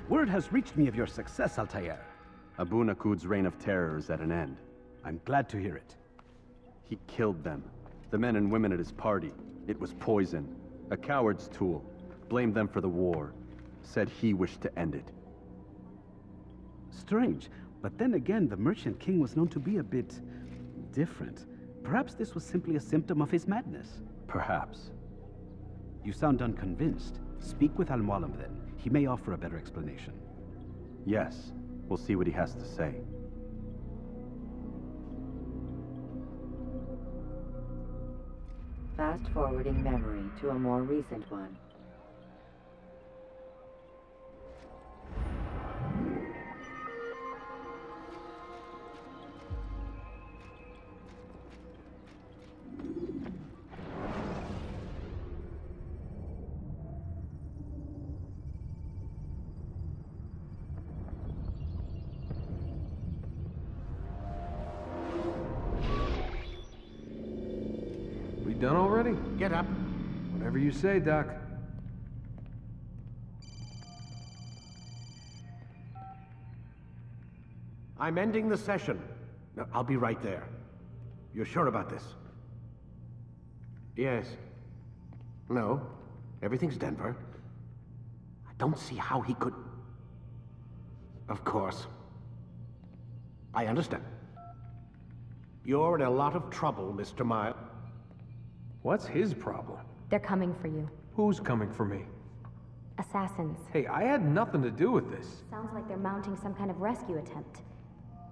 Word has reached me of your success, Altair. Abu Naqud's reign of terror is at an end. I'm glad to hear it. He killed them. The men and women at his party. It was poison. A coward's tool. Blamed them for the war. Said he wished to end it. Strange, but then again, the Merchant King was known to be a bit different. Perhaps this was simply a symptom of his madness. Perhaps. You sound unconvinced. Speak with Al-Mualim then. He may offer a better explanation. Yes. We'll see what he has to say. Fast-forwarding memory to a more recent one. Done already? Get up. Whatever you say, Doc. I'm ending the session. No, I'll be right there. You're sure about this? Yes. No. Everything's Denver. I don't see how he could... Of course. I understand. You're in a lot of trouble, Mr. Miles. What's his problem? They're coming for you. Who's coming for me? Assassins. Hey, I had nothing to do with this. Sounds like they're mounting some kind of rescue attempt.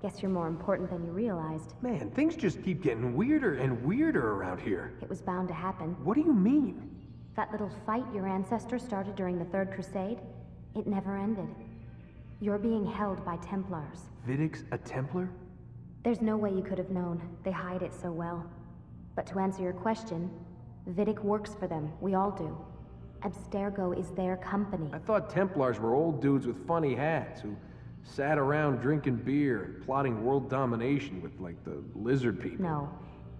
Guess you're more important than you realized. Man, things just keep getting weirder and weirder around here. It was bound to happen. What do you mean? That little fight your ancestors started during the Third Crusade, it never ended. You're being held by Templars. Vidic's a Templar? There's no way you could have known. They hide it so well. But to answer your question, Vidic works for them. We all do. Abstergo is their company. I thought Templars were old dudes with funny hats who sat around drinking beer and plotting world domination with, like, the lizard people. No.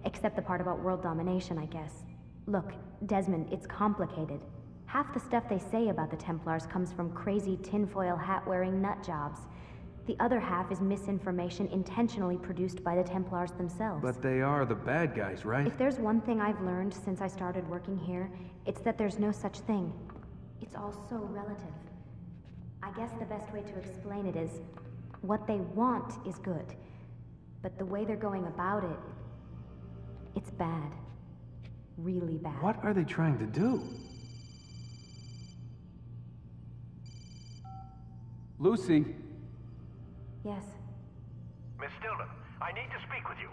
Except the part about world domination, I guess. Look, Desmond, it's complicated. Half the stuff they say about the Templars comes from crazy tinfoil hat-wearing nut jobs. The other half is misinformation intentionally produced by the Templars themselves. But they are the bad guys, right? If there's one thing I've learned since I started working here, it's that there's no such thing. It's all so relative. I guess the best way to explain it is, what they want is good. But the way they're going about it, it's bad. Really bad. What are they trying to do? Lucy. Yes. Miss Stillman, I need to speak with you.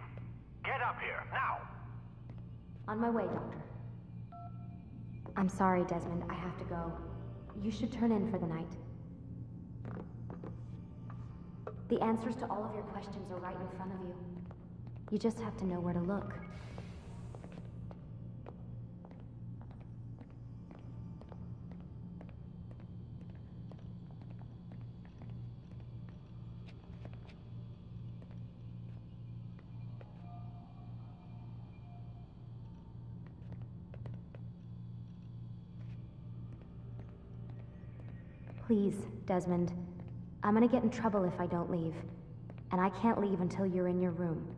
Get up here, now! On my way, Doctor. I'm sorry, Desmond. I have to go. You should turn in for the night. The answers to all of your questions are right in front of you. You just have to know where to look. Please, Desmond. I'm gonna get in trouble if I don't leave. And I can't leave until you're in your room.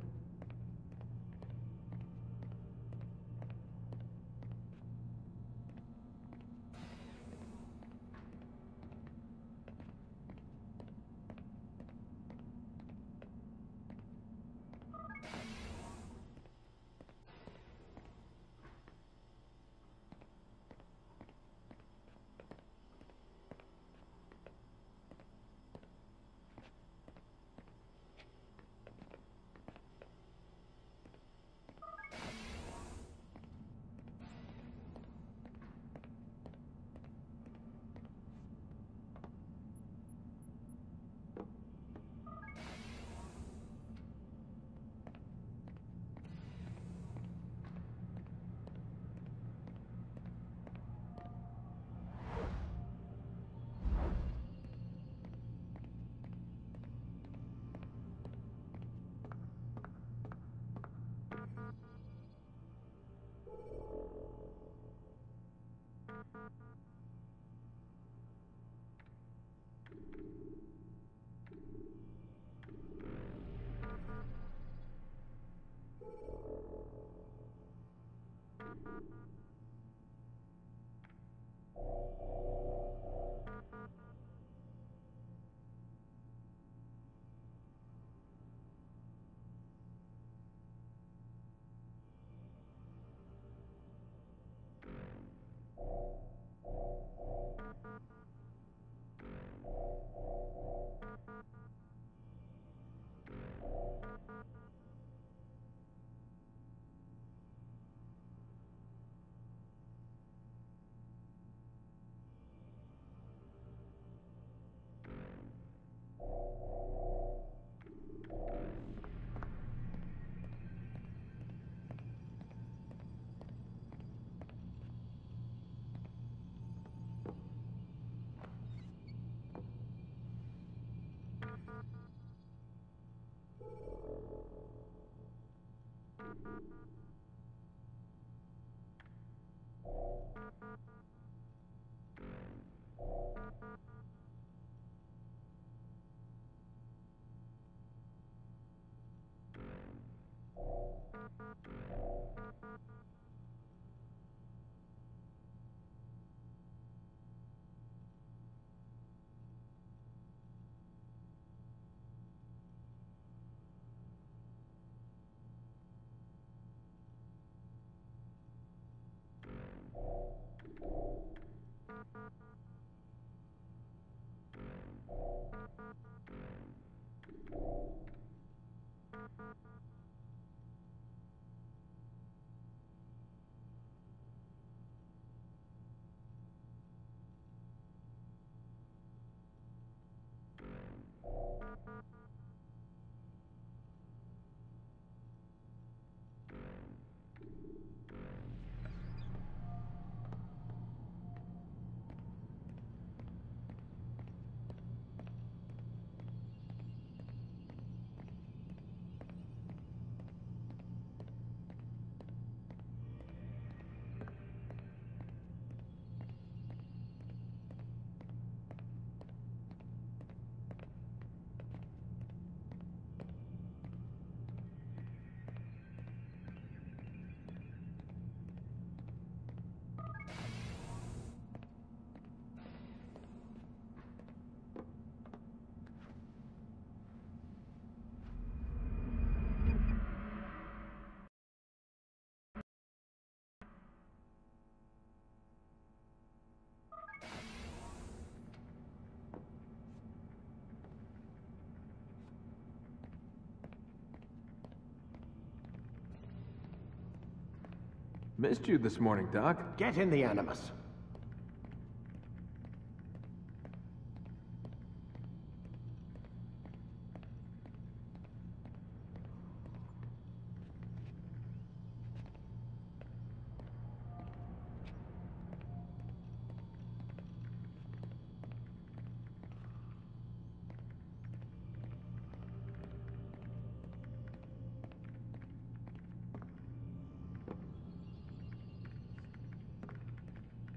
Missed you this morning, Doc. Get in the Animus.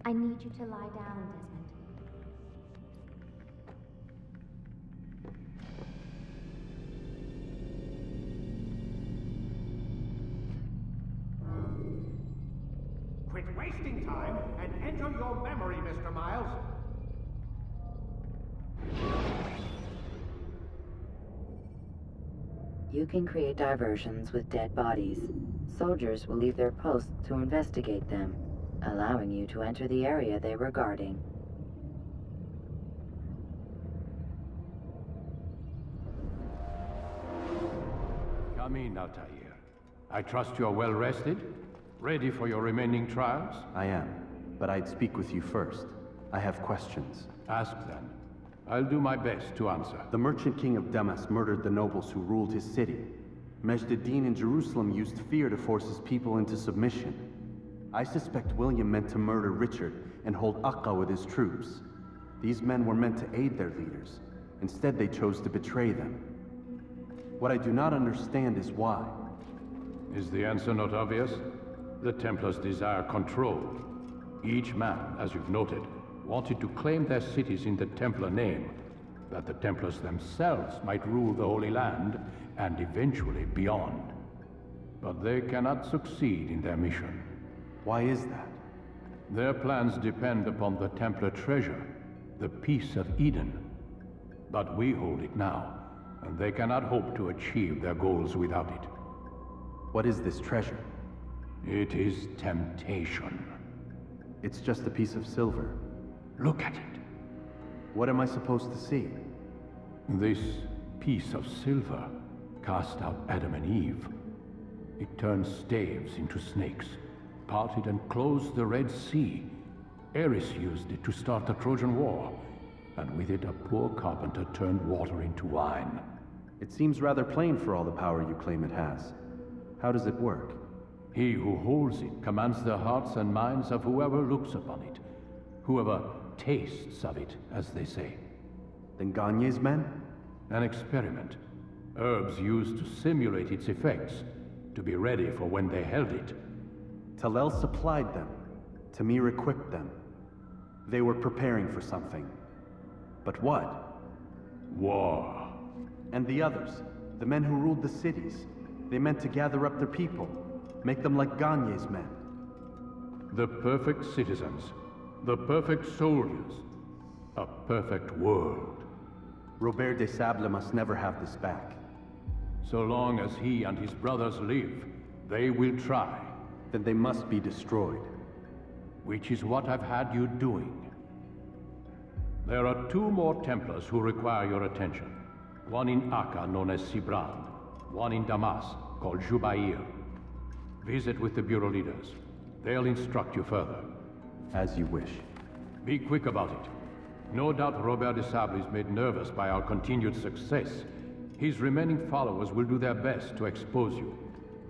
I need you to lie down, Desmond. Quit wasting time and enter your memory, Mr. Miles. You can create diversions with dead bodies. Soldiers will leave their posts to investigate them, allowing you to enter the area they were guarding. Come in, Altair. I trust you are well rested? Ready for your remaining trials? I am, but I'd speak with you first. I have questions. Ask then. I'll do my best to answer. The Merchant King of Damas murdered the nobles who ruled his city. Majd ad-Din in Jerusalem used fear to force his people into submission. I suspect William meant to murder Richard and hold Aqqa with his troops. These men were meant to aid their leaders. Instead, they chose to betray them. What I do not understand is why. Is the answer not obvious? The Templars desire control. Each man, as you've noted, wanted to claim their cities in the Templar name, that the Templars themselves might rule the Holy Land and eventually beyond. But they cannot succeed in their mission. Why is that? Their plans depend upon the Templar treasure, the Peace of Eden. But we hold it now, and they cannot hope to achieve their goals without it. What is this treasure? It is temptation. It's just a piece of silver. Look at it. What am I supposed to see? This piece of silver cast out Adam and Eve. It turned staves into snakes, parted and closed the Red Sea. Ares used it to start the Trojan War, and with it a poor carpenter turned water into wine. It seems rather plain for all the power you claim it has. How does it work? He who holds it commands the hearts and minds of whoever looks upon it, whoever tastes of it, as they say. Then Gagne's men? An experiment. Herbs used to simulate its effects, to be ready for when they held it. Talel supplied them. Tamir equipped them. They were preparing for something. But what? War. And the others, the men who ruled the cities, they meant to gather up their people, make them like Gagne's men. The perfect citizens, the perfect soldiers, a perfect world. Robert de Sable must never have this back. So long as he and his brothers live, they will try. Then they must be destroyed. Which is what I've had you doing. There are 2 more Templars who require your attention. One in Aqqa, known as Sibrand. One in Damas, called Jubair. Visit with the Bureau leaders. They'll instruct you further. As you wish. Be quick about it. No doubt Robert de Sable is made nervous by our continued success. His remaining followers will do their best to expose you.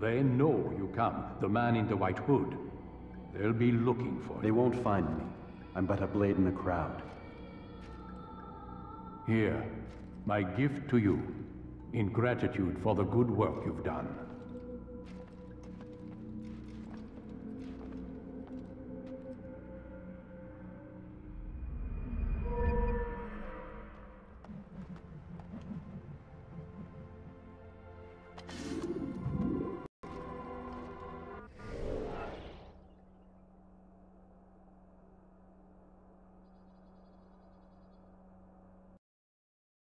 They know you come, the man in the white hood. They'll be looking for you. They won't find me. I'm but a blade in the crowd. Here, my gift to you, in gratitude for the good work you've done.